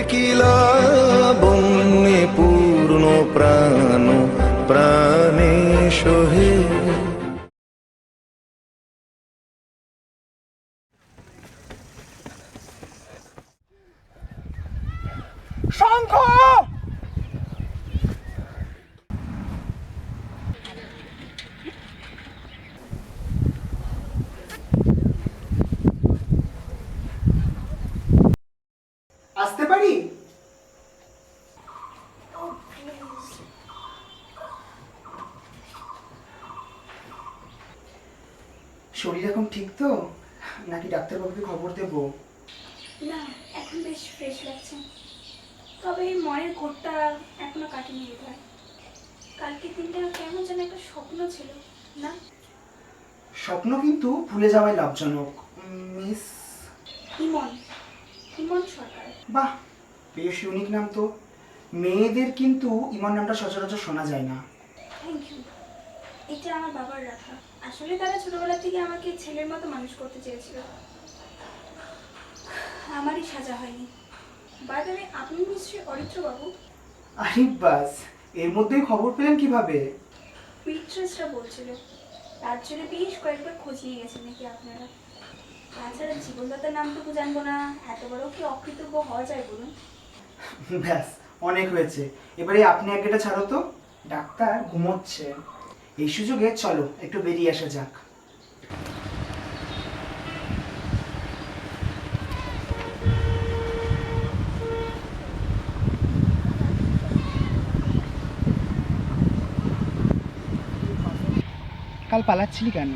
একিলা বন্যে পূর্ণ প্রাণ প্রাণে সহে। শঙ্খ! আসতে পারি? শরীর এখন ঠিক তো, নাকি ডাক্তারবাবুকে খবর দেবো? না, এখন বেশ ফ্রেশ লাগছে, তবে মনের ঘোরটা এখনো কাটেনি বোধহয়। কালকে দিনটা কেমন যেন একটা স্বপ্ন ছিল না? স্বপ্ন কিন্তু ভুলে যাওয়াই লাভজনক। মিস ইমন, ইমন সরকার। বাহ, বেশ ইউনিক নাম তো। মেয়েদের কিন্তু ইমন নামটা সচরাচর শোনা যায় না। Thank you. এটা আমার বাবার রাখা। আসলে তারা ছোটবেলা থেকে আমাকে ছেলের মতো মানুষ করতে চেয়েছিল। আমারই সাজা হয়নি। বাই দ্য ওয়ে, আপনি নিশ্চয়ই অরিত্র বাবু? আরে বাস, এর মধ্যেই খবর পেলেন কিভাবে? উইট্রেসরা বলছিল তার জন্য বেশ কয়েকবার খোঁজ নিয়ে গেছেন নাকি আপনারা। তাছাড়া জীবনদাতার নামটুকু জানবো না, এত বড় কি অকৃতজ্ঞ হওয়া যায় বলুন? ব্যাস, অনেক হয়েছে। এবারে আপনি আগে ছাড়ো তো, ডাক্তার ঘুমোচ্ছে। এই সুযোগে চলো একটু বেরিয়ে আসা যাক। কাল পালাচ্ছিলি কেন?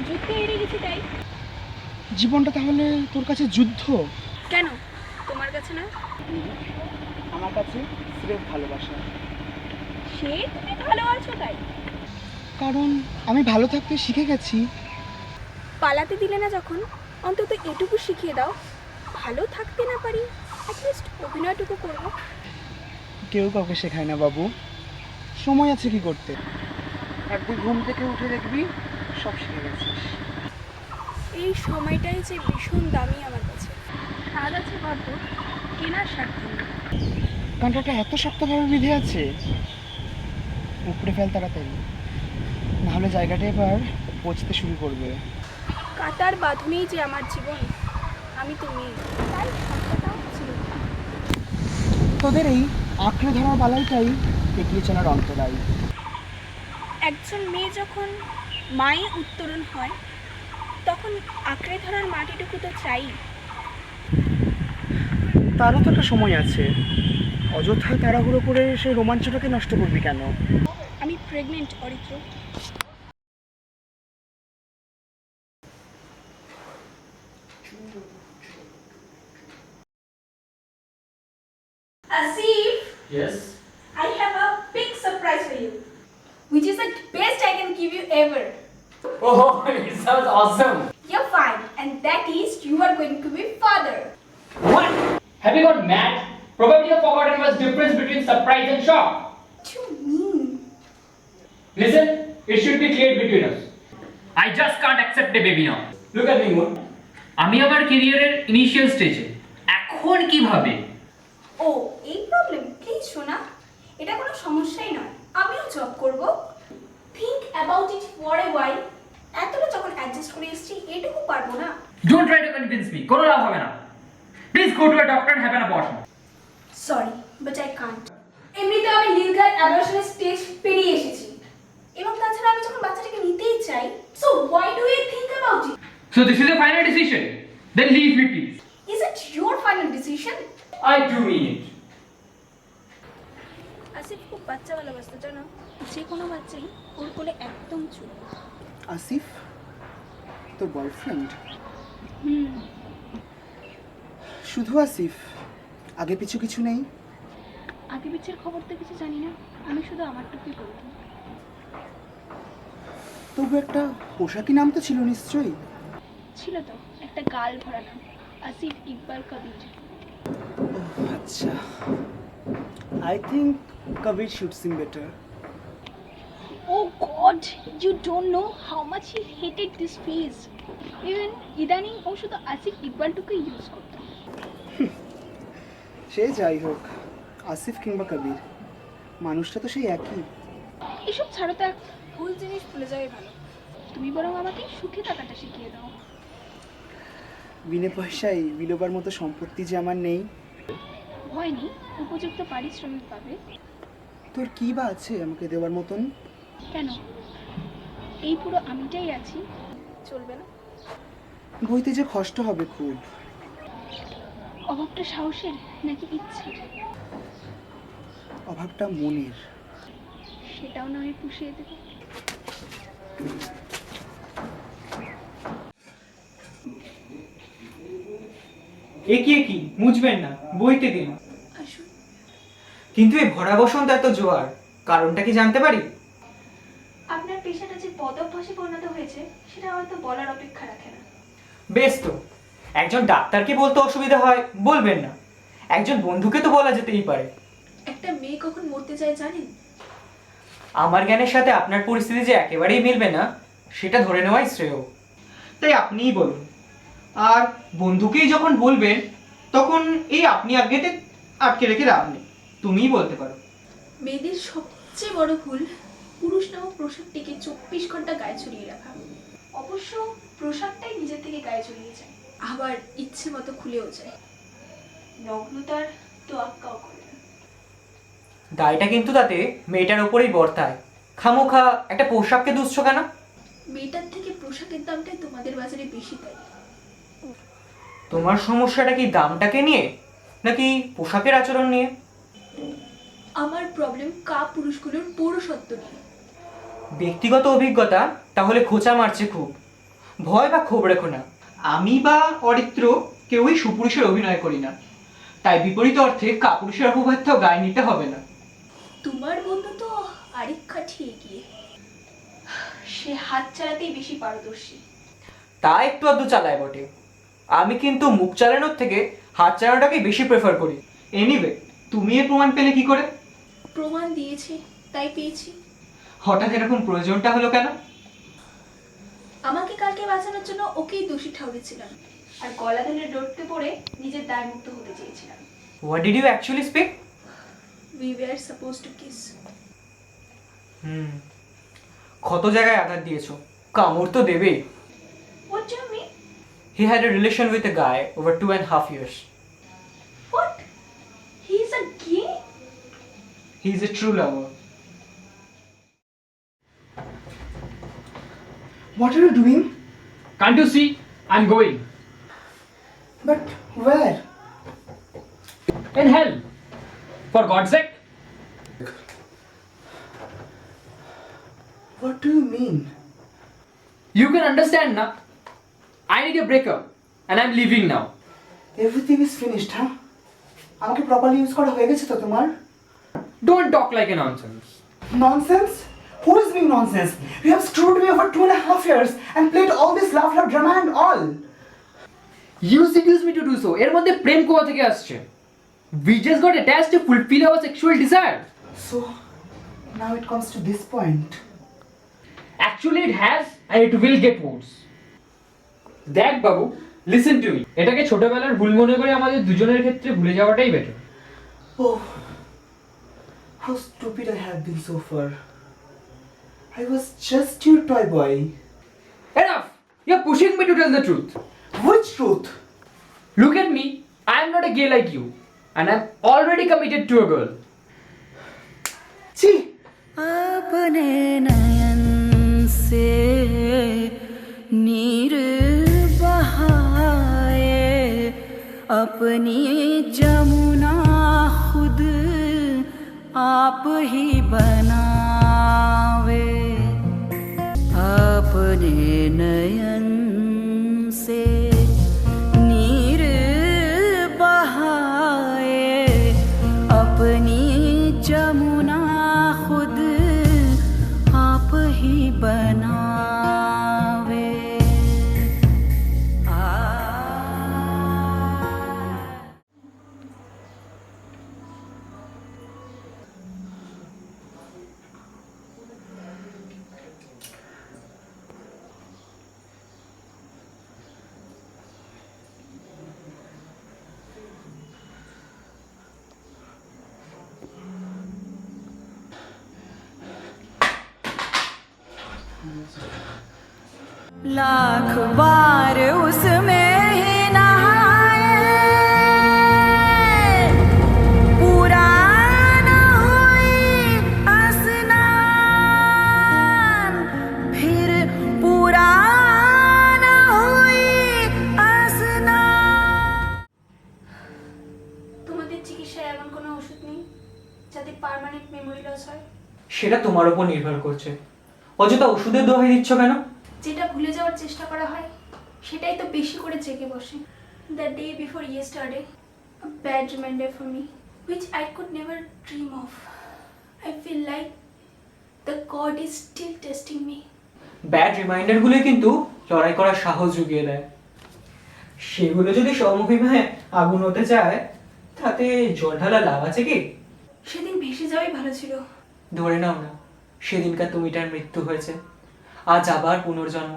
যুদ্ধে হেরে গেছি তাই। জীবনটা তাহলে তোর কাছে যুদ্ধ? কেন তোমার কাছে না? আমার কাছে স্রেফ ভালোবাসা। সে তুমি ভালো আছো তাই। কারণ আমি ভালো থাকতে শিখে গেছি। পালাতে দিলে না যখন, অন্তত এটুকু শিখিয়ে দাও, ভালো থাকতে না পারি অ্যাটলিস্ট অভিনয়টুকু করবো। কেউ কাউকে শেখায় না বাবু, সময় আছে কি করতে। একদিন ঘুম থেকে উঠে দেখবি সব শিখে গেছিস। এই সময়টাই যে ভীষণ দামি আমার কাছে। স্বাদ আছে ভরপুর, কেনার স্বার্থ নেই। কাঁটাটা এত শক্তভাবে বিঁধে আছে, উপড়ে ফেল তাড়াতাড়ি, নাহলে জায়গাটা এবার পচতে শুরু করবে। কাটার বাঁধনেই যে আমার জীবন, আমি তো মেয়ে, তাই সত্যটাও ছিল। তোদের এই আঁকড়ে ধরার বালাইটাই এগিয়ে চলার অন্তরায়। একজন মেয়ে যখন মায়ে উত্তরণ হয়, তখন আঁকড়ে ধরার মাটিটুকু তো চাই। তারও তো একটা সময় আছে, অযথায় তাড়াহুড়ো করে সেই রোমাঞ্চটাকে নষ্ট করবি কেন? আমি pregnant Aritra. Asif, Yes. I have a big surprise for you, which is the best I can give you ever. Oh, it sounds awesome. You're fine, and that is you are going to be father. What? Have you got mad? Probably you've forgotten what's the difference between surprise and shock. What do you mean? Listen, it should be clear between us. I just can't accept a baby now. Look at me, Moon. আমি আমার ক্যারিয়ারের initial স্টেজে, এখন কিভাবে? ও এই problem, please শোনা, এটা কোনো সমস্যাই নয়। আমিও জব করব। Think about it for a while. এতটা যখন অ্যাডজাস্ট করে এসেছি, এটুকু পারবো না? Don't try to convince me. কোনো লাভ হবে না। Please go to a doctor and have an abortion. Sorry, but I can't. এমনিতে আমি লিগাল অ্যাবর্শনের স্টেজ পেরিয়ে এসেছি, এবং তাছাড়া আমি যখন বাচ্চাটাকে নিতেই চাই, so why do you think about it? So this is a final decision. Then leave me, please. Is it your final decision? I do mean it. Asif খুব বাচ্চা ভালোবাসতো জানো, যে কোনো বাচ্চাই ওর কোলে একদম চুপ। আসিফ তোর বয়ফ্রেন্ড? শুধু আসিফ, আগে পিছু কিছু নেই? আগে পিছের খবর তো কিছু জানি না, আমি শুধু আমারটুকুই বলতাম। তবু একটা পোশাকি নাম তো ছিল নিশ্চয়ই। ছিল তো, একটা গাল ভরা নাম, আসিফ ইকবাল কবির। আচ্ছা, I think Kabir suits him better. Oh God, you don't know how much he hated this phrase. Even ইদানিং ও শুধু আসিফ ইকবালটুকু ইউজ করতো। সে যাই হোক, আসিফ কিংবা কবির, মানুষটা তো সেই একই। এসব ছাড়ো তো, ভুল জিনিস ভুলে যাওয়াই ভালো। তুমি বরং আমাকে সুখে থাকাটা শিখিয়ে দাও। বিনে পয়সায় বিলোবার মতো সম্পত্তি যে আমার নেই। ভয় নেই, উপযুক্ত পারিশ্রমিক পাবে। তোর কি বা আছে আমাকে দেওয়ার মতন? কেন, এই পুরো আমিটাই আছি, চলবে না? বইতে যে কষ্ট হবে খুব। অভাবটা সাহসের নাকি ইচ্ছের? অভাবটা মনের। সেটাও না হয় পুষিয়ে দেবে। কি মুছবেন না, বইতে দিন। আসুন। কিন্তু এই ভরা বসন্ত এত জোয়ার, কারণটা কি জানতে পারি? আপনার পেশাটা যে পদভ্যাসে পরিণত হয়েছে সেটা হয়তো বলার অপেক্ষা রাখে না। বেশ তো, একজন ডাক্তারকে বলতে অসুবিধা হয় বলবেন না, একজন বন্ধুকে তো বলা যেতেই পারে। একটা মেয়ে কখন মরতে চায় জানেন? আমার জ্ঞানের সাথে আপনার পরিস্থিতি যে একেবারেই মিলবে না সেটা ধরে নেওয়াই শ্রেয়। তাই আপনিই বলুন। আর বন্ধুকেই যখন বলবেন তখন এই আপনি আজ্ঞেতে আটকে রেখে লাভ নেই, তুমিই বলতে পারো। মেয়েদের সবচেয়ে বড় ভুল পুরুষ নামক পোশাকটিকে 24 ঘন্টা গায়ে ছড়িয়ে রাখা। অবশ্য পোশাকটাই নিজের থেকে গায়ে ছড়িয়ে যায়, আবার ইচ্ছে মতো খুলেও যায়। নগ্নতার তো আক্কাও করে না। দায়টা কিন্তু তাতে মেয়েটার ওপরেই বর্তায়। খামোখা একটা পোশাককে দুষছ কেন? মেয়েটার থেকে পোশাকের দামটাই তোমাদের বাজারে বেশি, তাই। তোমার সমস্যাটা কি দামটাকে নিয়ে নাকি পোশাকের আচরণ নিয়ে? আমার প্রবলেম পুরুষগুলোর পৌরসত্ব নিয়ে। ব্যক্তিগত অভিজ্ঞতা তাহলে খোঁচা মারছে খুব। ভয় বা ক্ষোভ রেখো না, আমি বা অরিত্র কেউই সুপুরুষের অভিনয় করি না, তাই বিপরীত অর্থে কাপুরুষের অপবাদটাও গায়ে নিতে হবে না। তোমার বন্ধু তো আরেক কাঠি এগিয়ে, সে হাত চালাতেই বেশি পারদর্শী। তা একটু আধটু চালায় বটে, আমি কিন্তু মুখ চালানোর থেকে হাত চালানোটাকে বেশি প্রেফার করি। এনিওয়ে, তুমি এর প্রমাণ পেলে কি করে? প্রমাণ দিয়েছে তাই পেয়েছি। হঠাৎ এরকম প্রয়োজনটা হলো কেন? আমাকে কালকে বাঁচানোর জন্য ওকেই দোষী ঠাউরেছিলাম, আর গলা ধরে লড়তে পড়ে নিজের দায়মুক্ত হতে চেয়েছিলাম। What did you actually speak? We were supposed to kiss. ক্ষত জায়গায় আঘাত দিয়েছো, কামড় তো দেবেই। What do you mean? He had a relation with a guy over 2.5 years. What? He is a gay? He is a true lover. What are you doing? Can't you see? I'm going. But where? In hell. For God's sake. What do you mean? You can understand now. I need a breakup. And I'm leaving now. Everything is finished, huh? আমাকে properly use করা হয়ে গেছে তো তোমার? Don't talk like a nonsense. Nonsense? Who is being nonsense? You have screwed me over 2.5 years and played all this love drama and all. You seduced me to do so. এর মধ্যে প্রেম কোথা থেকে আসছে? We just got attached to fulfill our sexual desire. So, now it comes to this point. Actually it has and it will get worse. দেখ বাবু, listen to me. এটাকে ছোটবেলার ভুল মনে করে আমাদের দুজনের ক্ষেত্রে ভুলে যাওয়াটাই better. Oh, how stupid I have been so far. I was just your toy boy. Enough! You're pushing me to tell the truth. Which truth? Look at me. I'm not a gay like you. And I'm already committed to a girl. See? अपने नयन से नीर बहाए, अपनी जमुना खुद आप ही बनावे, अपने नयन से नीर बहाए, अपनी जमुना खुद आप ही बना लाख बार उसमें ही नहाए पूरा न हुई स्नान फिर पूरा न हुई स्नान। তোমাদের চিকিৎসায় এমন কোনো ওষুধ নেই যাতে পার্মানেন্ট মেমোরি লস হয়? সেটা তোমার উপর নির্ভর করছে। অযথা ওষুধের দোহাই দিচ্ছ কেন? যেটা ভুলে যাওয়ার চেষ্টা করা হয় সেটাই তো বেশি করে জেগে বসে। The day before yesterday a bad reminder for me which I could never dream of. I feel like the God is still testing me. Bad রিমাইন্ডারগুলো কিন্তু লড়াই করার সাহস জুগিয়ে দেয়। সেগুলো যদি সমভিমায় আগুন হতে চায় তাতে জল ঢালা লাভ আছে কি? সেদিন ভেসে যাওয়াই ভালো ছিল। ধরে নাও না সেদিনকার তুমিটার মৃত্যু হয়েছে, আজ আবার পুনর্জন্ম।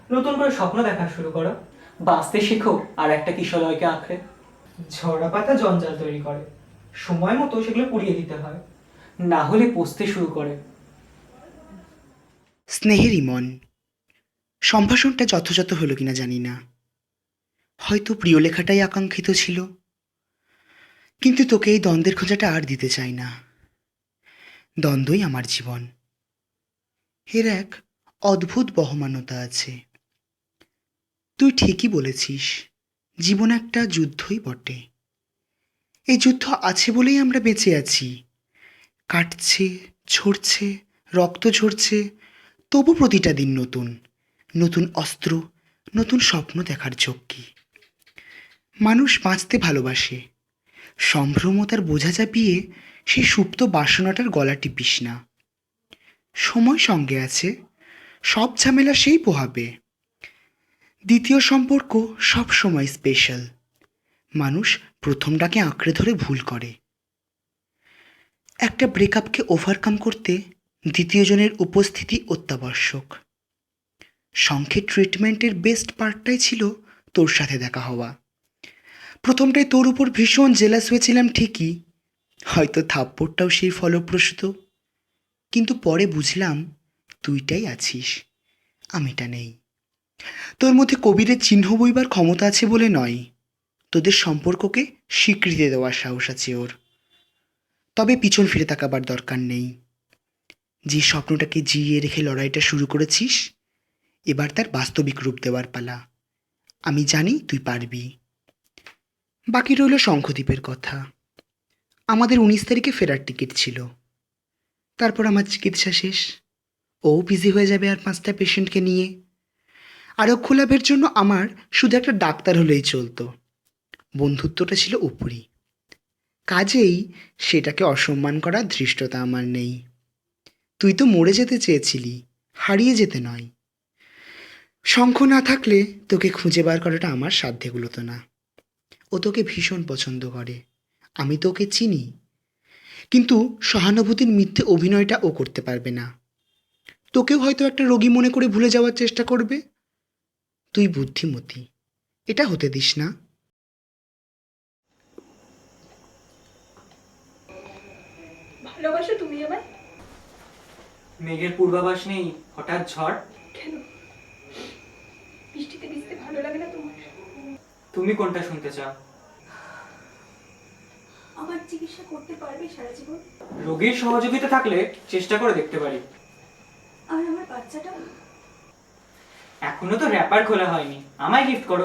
নতুন করে স্বপ্ন দেখা শুরু করো, বাঁচতে শেখো আর একটা কিশলয়কে আঁকড়ে। ঝরা পাতা জঞ্জাল তৈরি করে, সময় মতো সেগুলো পুড়িয়ে দিতে হয়, না হলে পচতে শুরু করে। স্নেহের ইমন। সম্ভাষণটা যথাযথ হলো কিনা জানি না, হয়তো প্রিয় লেখাটাই আকাঙ্ক্ষিত ছিল, কিন্তু তোকে এই দ্বন্দ্বের খোঁজাটা আর দিতে চাই না। দ্বন্দ্বই আমার জীবন, এর এক অদ্ভুত বহমানতা আছে। তুই ঠিকই বলেছিস, জীবন একটা যুদ্ধই বটে। এই যুদ্ধ আছে বলেই আমরা বেঁচে আছি। কাটছে, ঝরছে, রক্ত ঝরছে, তবু প্রতিটা দিন নতুন নতুন অস্ত্র, নতুন স্বপ্ন দেখার ঝক্কি। মানুষ বাঁচতে ভালোবাসে, সম্ভ্রমতার বোঝা চাপিয়ে সেই সুপ্ত বাসনাটার গলা টিপিস না। সময় সঙ্গে আছে, সব ঝামেলা সেই পোহাবে। দ্বিতীয় সম্পর্ক সব সময় স্পেশাল। মানুষ প্রথমটাকে আঁকড়ে ধরে ভুল করে। একটা ব্রেকআপকে ওভারকাম করতে দ্বিতীয় জনের উপস্থিতি অত্যাবশ্যক। সংখ্যে ট্রিটমেন্টের বেস্ট পার্টটাই ছিল তোর সাথে দেখা হওয়া। প্রথমটায় তোর উপর ভীষণ জেলাস হয়েছিলাম ঠিকই, হয়তো থাপ্পড়টাও সেই ফলপ্রসূত, কিন্তু পরে বুঝলাম তুইটাই আছিস, আমিটা নেই। তোর মধ্যে কবিরের চিহ্ন বইবার ক্ষমতা আছে বলে নয়, তোদের সম্পর্ককে স্বীকৃতি দেওয়ার সাহস আছে ওর। তবে পিছন ফিরে তাকাবার দরকার নেই। যে স্বপ্নটাকে জিইয়ে রেখে লড়াইটা শুরু করেছিস, এবার তার বাস্তবিক রূপ দেওয়ার পালা। আমি জানি তুই পারবি। বাকি রইল শঙ্খদ্বীপের কথা। আমাদের 19 তারিখে ফেরার টিকিট ছিল। তারপর আমার চিকিৎসা শেষ, ও বিজি হয়ে যাবে আর 5টা পেশেন্টকে নিয়ে। আরোগ্য লাভের জন্য আমার শুধু একটা ডাক্তার হলেই চলতো। বন্ধুত্বটা ছিল উপরি, কাজেই সেটাকে অসম্মান করার ধৃষ্টতা আমার নেই। তুই তো মরে যেতে চেয়েছিলি, হারিয়ে যেতে নয়। শঙ্খ না থাকলে তোকে খুঁজে বার করাটা আমার সাধ্যে কুলোতো না। ও তোকে ভীষণ পছন্দ করে, আমি তোকে চিনি, কিন্তু সহানুভূতির মিথ্যে অভিনয়টা ও করতে পারবে না। তোকেও হয়তো একটা রোগী মনে করে ভুলে যাওয়ার চেষ্টা করবে। তুই বুদ্ধিমতী, এটা হতে দিস না। ভালোবাসো তুমি আমায়? মেঘের পূর্বাভাস নেই, হঠাৎ ঝড়। কেন বৃষ্টিতে ভিজতে ভালো লাগে না তোমার? তুমি কোনটা শুনতে চাও? আমার চিকিৎসা করতে পারবে সারা জীবন? রোগীর সহযোগিতা থাকলে চেষ্টা করে দেখতে পারি। আর আমার বাচ্চাটা? এখনো তো র্যাপার খোলা হয়নি, আমায় গিফট করো।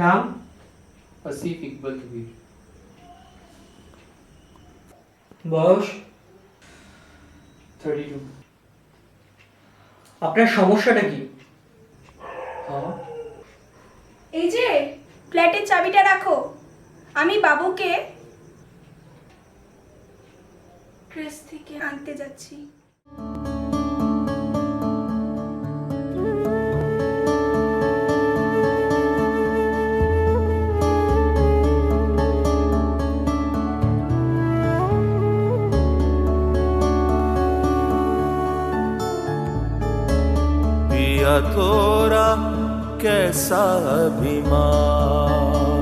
নাম আসিফ ইকবাল কবির। বয়স 32। আপনার সমস্যাটা কি? এই যে ফ্ল্যাটের চাবিটা রাখো, আমি বাবুকে ক্রেস থেকে আনতে যাচ্ছি। गोरा कैसा अभिमान।